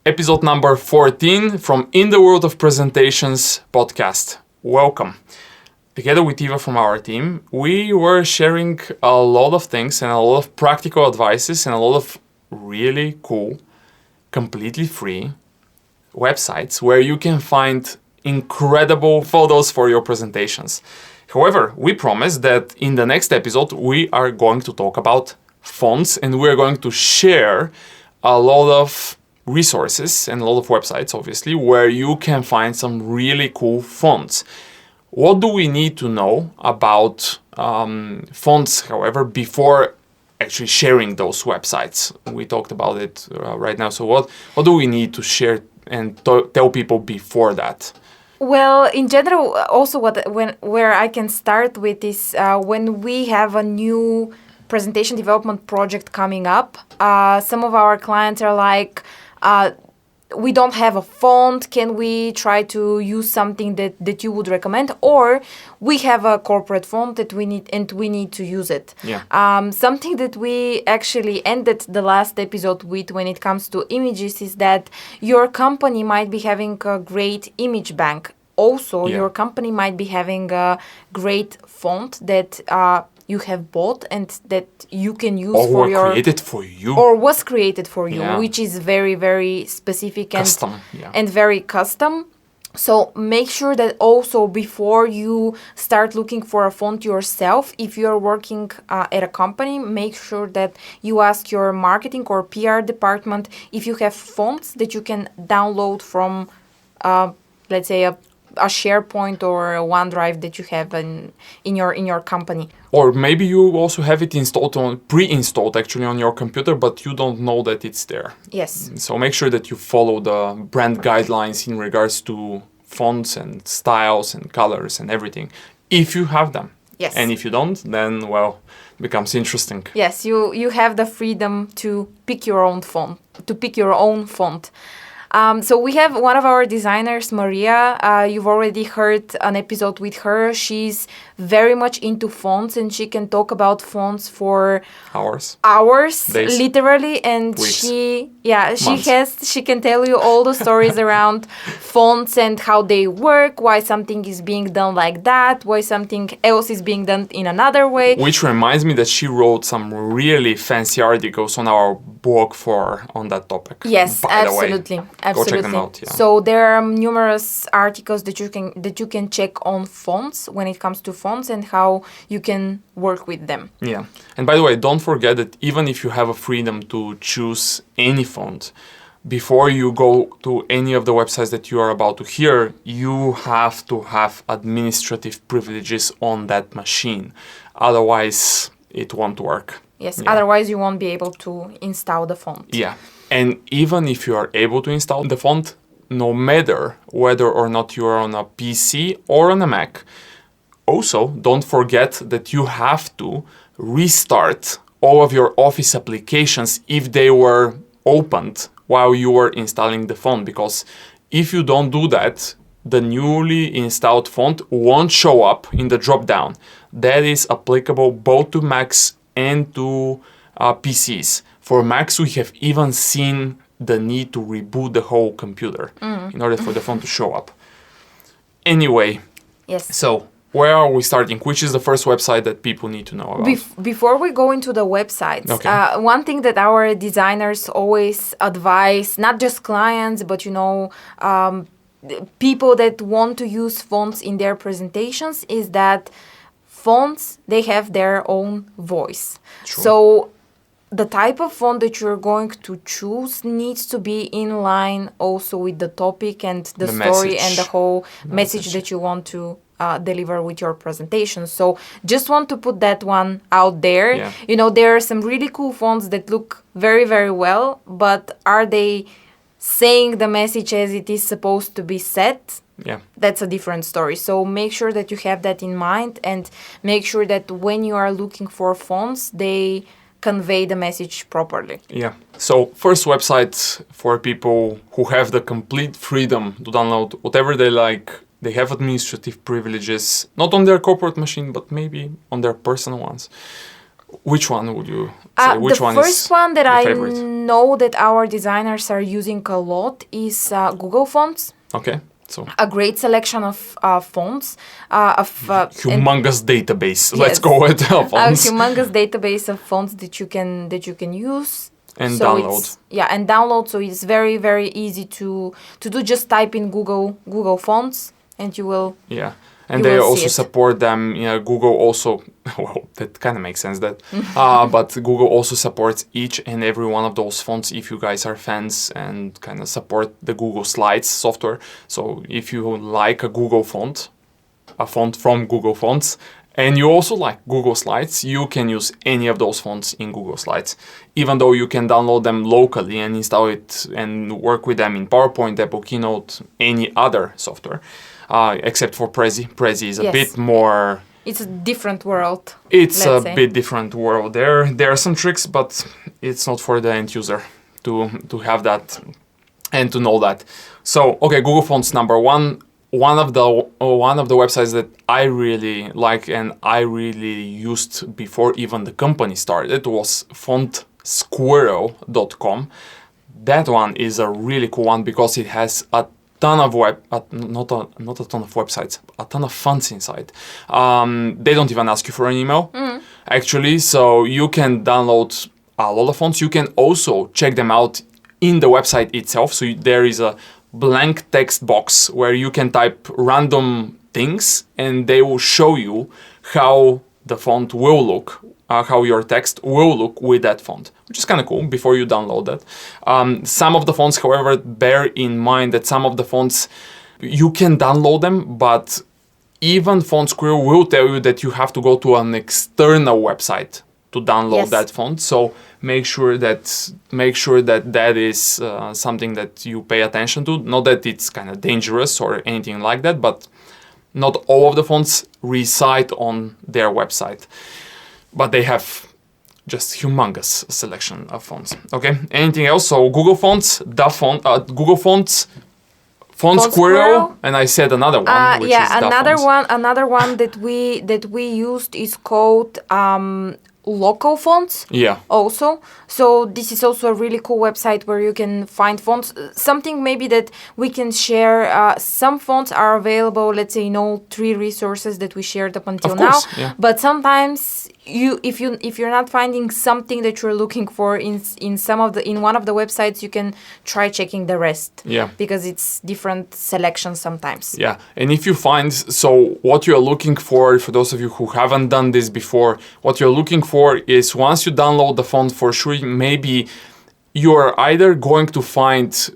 episode number 14 from In the World of Presentations podcast. Welcome. Together with Eva from our team, we were sharing a lot of things and a lot of practical advices and a lot of really cool, completely free websites where you can find incredible photos for your presentations. However, we promise that in the next episode, we are going to talk about fonts and we're going to share a lot of resources and a lot of websites, obviously, where you can find some really cool fonts. What do we need to know about fonts, however, before actually sharing those websites? We talked about it right now. So what do we need to share and tell people before that? Well, in general, also where I can start with is when we have a new presentation development project coming up. Some of our clients are like, we don't have a font. Can we try to use something that you would recommend? Or we have a corporate font that we need to use it. Yeah. Something that we actually ended the last episode with when it comes to images is that your company might be having a great image bank. Also, your company might be having a great font that you have bought and that you can use for your... Or created for you. Or was created for you, Yeah. which is very, very specific and, Custom, yeah. and very custom. So make sure that also before you start looking for a font yourself, if you're working at a company, make sure that you ask your marketing or PR department if you have fonts that you can download from, let's say, a SharePoint or a OneDrive that you have in your company. Or maybe you also have it pre-installed actually on your computer, but you don't know that it's there. Yes. So make sure that you follow the brand guidelines in regards to fonts and styles and colors and everything, if you have them. Yes. And if you don't, then, well, it becomes interesting. Yes, you have the freedom to pick your own font. So we have one of our designers, Maria. You've already heard an episode with her. She's very much into fonts and she can talk about fonts for Hours. Days. Literally. And Weeks. she can tell you all the stories around fonts and how they work, why something is being done like that, why something else is being done in another way. Which reminds me that she wrote some really fancy articles on our blog on that topic. Yes, absolutely. Absolutely. Go check them out, yeah. So there are numerous articles that you can check on fonts when it comes to fonts and how you can work with them. Yeah. And by the way, don't forget that even if you have a freedom to choose any font, before you go to any of the websites that you are about to hear, you have to have administrative privileges on that machine. Otherwise, it won't work. Yes, Yeah. Otherwise you won't be able to install the font. Yeah. And even if you are able to install the font, no matter whether or not you are on a PC or on a Mac, also don't forget that you have to restart all of your Office applications if they were opened while you were installing the font, because if you don't do that, the newly installed font won't show up in the drop-down. That is applicable both to Macs and to PCs. For Macs, we have even seen the need to reboot the whole computer in order for the font to show up. Anyway, Yes. so where are we starting? Which is the first website that people need to know about? Before we go into the websites, Okay. one thing that our designers always advise, not just clients, but people that want to use fonts in their presentations, is that fonts, they have their own voice. True. So the type of font that you're going to choose needs to be in line also with the topic and the story message. and the whole message that you want to deliver with your presentation. So just want to put that one out there. Yeah. There are some really cool fonts that look very, very well, but are they saying the message as it is supposed to be set? Yeah. That's a different story. So make sure that you have that in mind and make sure that when you are looking for fonts, they convey the message properly. Yeah. So first website for people who have the complete freedom to download whatever they like. They have administrative privileges, not on their corporate machine, but maybe on their personal ones. Which one would you say? Which the one first is one that your I favorite? know that our designers are using a lot is Google Fonts. Okay, so A great selection of fonts, and humongous database. Let's Yes. go with a fonts humongous database of fonts that you can use and So download. and download. So it's very very easy to do. Just type in Google Fonts, and you will. Yeah, and You they will see also it. support them. Google also, well, that kind of makes sense. But Google also supports each and every one of those fonts if you guys are fans and kind of support the Google Slides software. So if you like a Google font, a font from Google Fonts, and you also like Google Slides, you can use any of those fonts in Google Slides, even though you can download them locally and install it and work with them in PowerPoint, Apple Keynote, any other software, except for Prezi. Prezi is a Yes. bit more. It's a different world. It's a let's say. bit different world. There are some tricks, but it's not for the end user to have that and to know that. So okay, Google Fonts number one. One of the websites that I really like and I really used before even the company started was fontsquirrel.com. That one is a really cool one because it has a ton of not a ton of websites, a ton of fonts inside. They don't even ask you for an email, actually, so you can download a lot of fonts. You can also check them out in the website itself. So there is a blank text box where you can type random things and they will show you how the font will look, how your text will look with that font, which is kind of cool before you download that. Some of the fonts, however, bear in mind that some of the fonts, you can download them, but even FontSquirrel will tell you that you have to go to an external website to download Yes. that font. So make sure that that is something that you pay attention to. Not that it's kind of dangerous or anything like that, but not all of the fonts reside on their website, but they have just humongous selection of fonts. Okay, anything else? So Google Fonts, Google Fonts, FontSquirrel, FontSquirrel. and I said another one, which is another DaFonts. another one that we used is called Local Fonts. Yeah. Also, so this is also a really cool website where you can find fonts. Something maybe that we can share. Some fonts are available, let's say, in all 3 resources that we shared up until Of now. course, yeah. But sometimes if you're not finding something that you're looking for in one of the websites, you can try checking the rest. Yeah. Because it's different selections sometimes. Yeah, and if you find, so what you're looking for those of you who haven't done this before, what you're looking for is once you download the font, for sure, maybe you're either going to find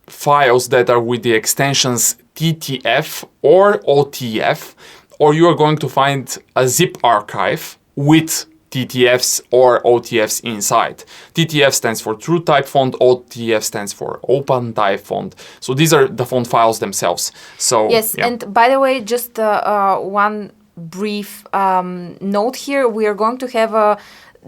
files that are with the extensions TTF or OTF, or you are going to find a zip archive with TTFs or OTFs inside. TTF stands for True Type Font, OTF stands for Open Type Font. So these are the font files themselves. So Yes, yeah. and by the way, just one brief note here. We are going to have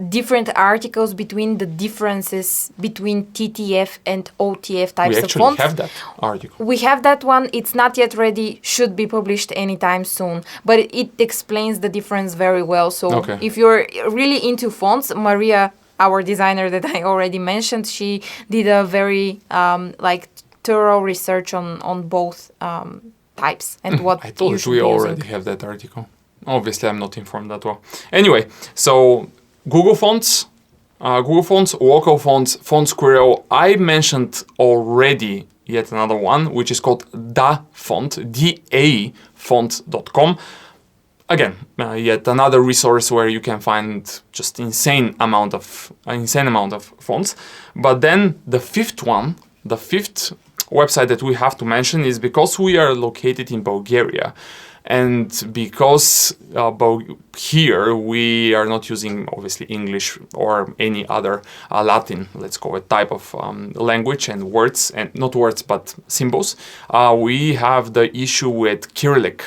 different articles between the differences between TTF and OTF types we of actually fonts. have that article. We have that one. It's not yet ready. Should be published anytime soon. But it explains the difference very well. So Okay. if you're really into fonts, Maria, our designer that I already mentioned, she did a very thorough research on both types and what I you thought should we be already using. have that article. Obviously, I'm not informed that well. Anyway, so Google Fonts, Local Fonts, FontSquirrel. I mentioned already yet another one, which is called DaFont, DaFont.com. Again, yet another resource where you can find just insane amount of fonts. But then the fifth website that we have to mention is because we are located in Bulgaria. And because here we are not using obviously English or any other Latin, let's call it, type of language and words, and not words but symbols, we have the issue with Cyrillic,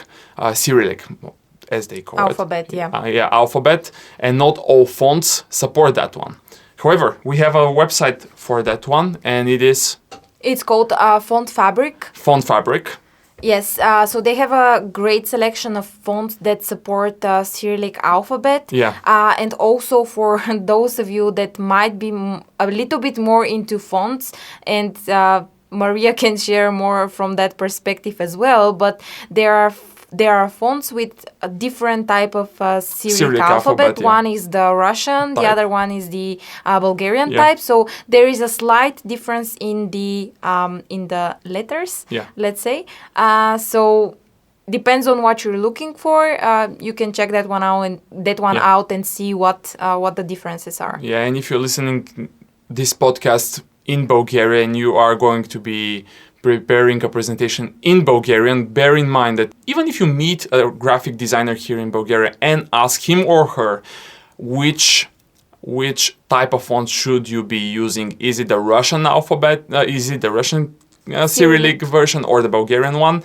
as they call Alphabet, it. yeah. Alphabet, and not all fonts support that one. However, we have a website for that one, and it is It's called Font Fabric. Font Fabric. Yes, so they have a great selection of fonts that support Cyrillic alphabet. Yeah. And also for those of you that might be a little bit more into fonts, and Maria can share more from that perspective as well, but there are fonts with a different type of Cyrillic alphabet. Yeah. One is the Russian, the Type. other one is the Bulgarian Yeah. type. So there is a slight difference in the letters, Yeah. let's say. So depends on what you're looking for. You can check that one out and see what the differences are. Yeah, and if you're listening this podcast in Bulgaria and you are going to be preparing a presentation in Bulgarian, bear in mind that even if you meet a graphic designer here in Bulgaria and ask him or her which type of font should you be using, is it the Russian alphabet, is it the Russian Cyrillic version or the Bulgarian one?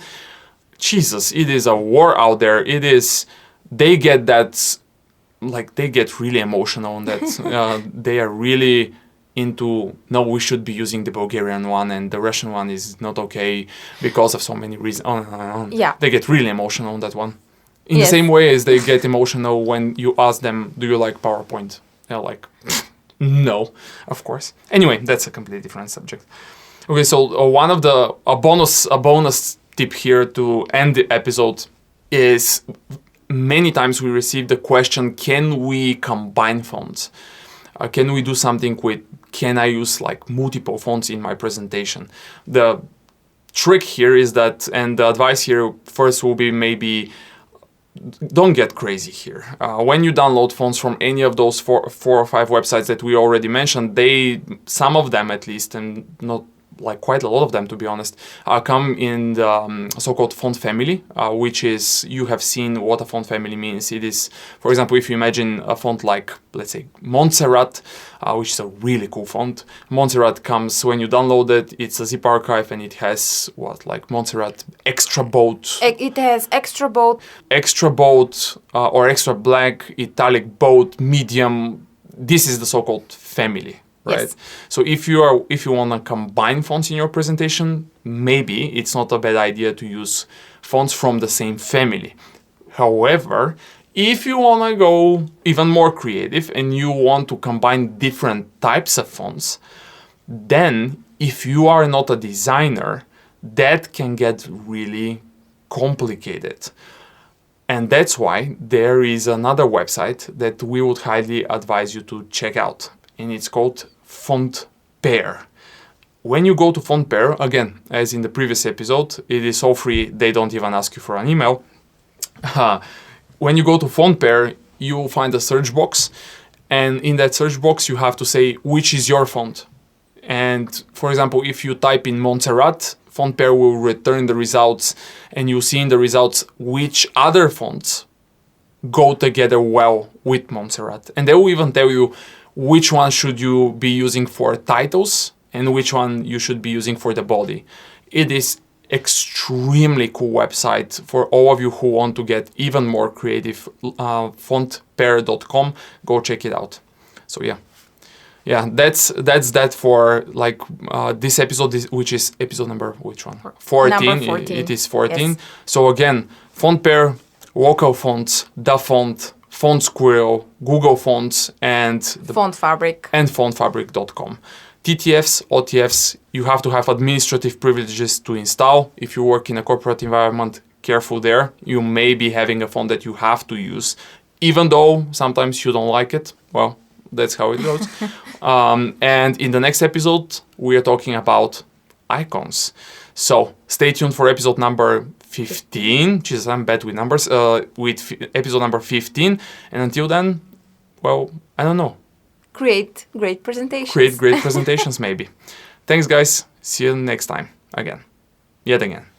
Jesus, it is a war out there. They get that, like they get really emotional on that. They are really into, no, we should be using the Bulgarian one and the Russian one is not okay because of so many reasons. Yeah. They get really emotional on that one. In Yes. the same way as they get emotional when you ask them, do you like PowerPoint? They're like, no, of course. Anyway, that's a completely different subject. Okay, so one of a bonus tip here to end the episode is many times we receive the question, can we combine fonts? Can we do something can I use like multiple fonts in my presentation? The trick here is that, and the advice here first will be maybe don't get crazy here. When you download fonts from any of those four or five websites that we already mentioned, some of them at least, and not like quite a lot of them to be honest, come in the so-called font family, which is, you have seen what a font family means. It is, for example, if you imagine a font like, let's say, Montserrat, which is a really cool font. Montserrat comes, when you download it, it's a zip archive and it has like Montserrat extra bold. It has extra bold. Extra bold or extra black, italic bold, medium. This is the so-called family. Right. Yes. So if you want to combine fonts in your presentation, maybe it's not a bad idea to use fonts from the same family. However, if you want to go even more creative and you want to combine different types of fonts, then if you are not a designer, that can get really complicated. And that's why there is another website that we would highly advise you to check out. And it's called FontPair. When you go to FontPair, again, as in the previous episode, it is all free. They don't even ask you for an email. When you go to FontPair, you will find a search box. And in that search box, you have to say, which is your font? And for example, if you type in Montserrat, FontPair will return the results. And you'll see in the results which other fonts go together well with Montserrat. And they will even tell you which one should you be using for titles and which one you should be using for the body. It is extremely cool website for all of you who want to get even more creative. Fontpair.com. Go check it out. So yeah, that's that for like this episode, which is episode number, which one? 14. Number 14. It is 14. Yes. So again, FontPair, local fonts, the font, Font Squirrel, Google Fonts, and Font Fabric. And fontfabric.com. TTFs, OTFs, you have to have administrative privileges to install. If you work in a corporate environment, careful there. You may be having a font that you have to use, even though sometimes you don't like it. Well, that's how it goes. And in the next episode, we are talking about icons. So stay tuned for episode number 15. Jesus, I'm bad with numbers. With episode number 15. And until then, well, I don't know. Create great presentations. Create great presentations, maybe. Thanks, guys. See you next time. Yet again.